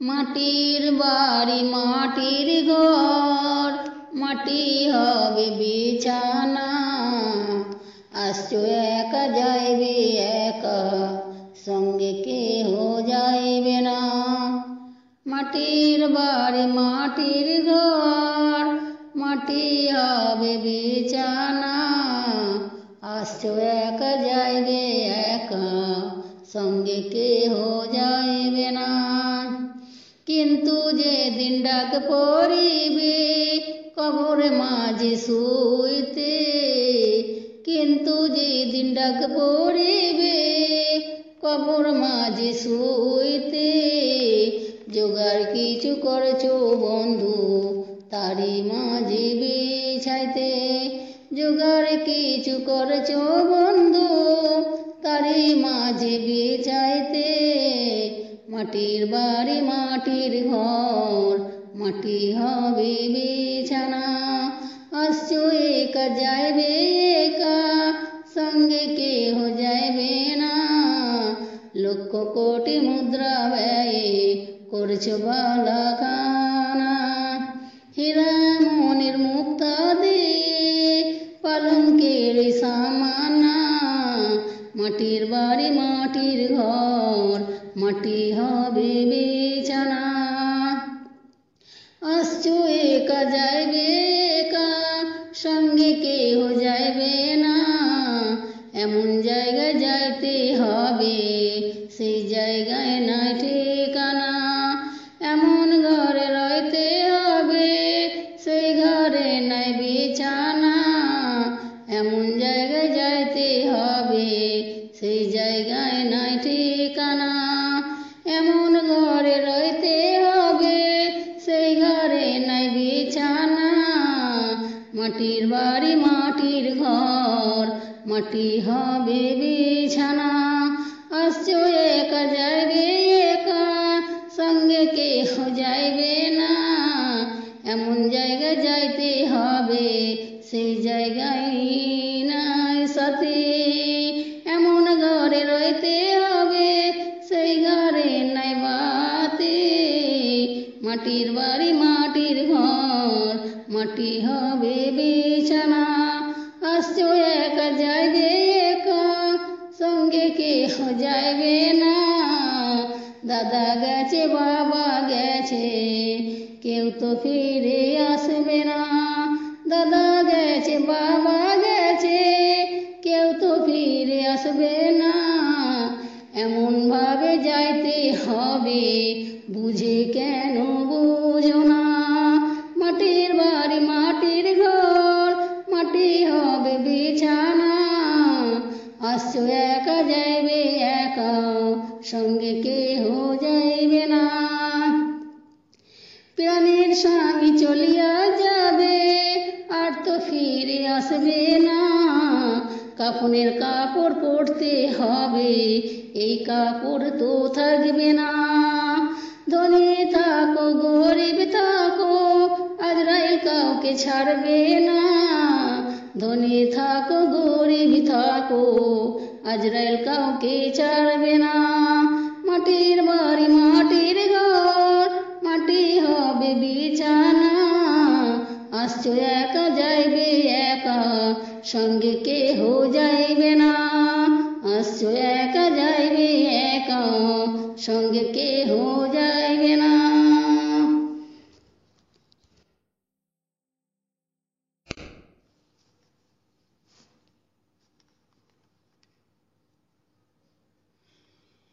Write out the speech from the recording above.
মাটির বাড়ি মাটির ঘর, মাটি হবে বিছানা। আসছো একা যাইবে একা, সঙ্গে কেহ যাইবে না। মাটির বাড়ি মাটির ঘর, মাটি হবে বিছানা। আসছো একা যাইবে একা, সঙ্গে কেহ যাইবে না। কিন্তু যেদিন ডাক পড়িবে কবর মাঝে শুইতে, কিন্তু যেদিন ডাক পড়িবে কবর মাঝে শুইতে, জোগাড় কিছু করছো বন্ধু তারি মাঝে বিছাইতে। জোগাড় কিছু করছো বন্ধু তারি মাঝে বিছাইতে। মাটির বাড়ি মাটির ঘর, মাটি হবে বিছানা। আসছো একা যাইবে একা, সঙ্গে কেহ যাইবে না। লক্ষ কোটি মুদ্রা ব্যয়ে করছো বালাখানা। হীরা মনির মুক্তা দিয়ে পালঙ্কের সামানা। মাটির বাড়ি মাটির ঘর, মাটি হবে বিছানা। আসছো একা যাইবে একা, সঙ্গে কেহ যাইবে না। এমন জায়গায় যাইতে হবে সেই জায়গায় নাই ঠিকানা। এমন ঘরে রইতে হবে সেই ঘরে নাই বিছানা। এমন জায়গায় যাইতে হবে সেই জায়গায় নাই ঠিকানা। এমন ঘরে রইতে হবে সেই ঘরে নাই বিছানা। মাটির বাড়ি মাটির ঘর, মাটি হবে বিছানা। আসছো একা যাইবে একা, সঙ্গে কেহ যাইবে না। এমন জায়গায় যাইতে হবে সেই জায়গায় নাই সাথী। এমন ঘরে রইতে হবে সেই ঘরে নাই বাতি। মাটির বাড়ি মাটির ঘর, মাটি হবে বিছানা। আসছো একা যাইবে একা, সঙ্গে কেহ যাইবে না। দাদা গেছে বাবা গেছে, কেউ তো ফিরে আসবে না। দাদা গেছে বাবা গেছে, কেউ তো ফিরে আসবে না। এমন ভাবে যাইতে হবে বুঝে কেন বুঝো না। মাটির বাড়ি মাটির ঘর, মাটি হবে বিছানা। আসছো একা যাইবে একা, সঙ্গে কেহ যাইবে না। প্রাণের স্বামী চলিয়া যাবে আর তো ফিরে আসবে না। কাফনের কাপড় পরতে হবে, এই কাপড় তো থাকবে না। ধনী থাকো গরিব থাকো, আজরাইল কাউকে ছাড়বে না। ধনী থাকো গরিব থাকো, আজরাইল কাউকে ছাড়বে না। মাটির বাড়ি মাটির ঘর, মাটি হবে বিছানা। আসছো একা যাইবে একা, সঙ্গে কেহ যাইবে না। আসছো একা যাইবে একা, সঙ্গে কেহ যাইবে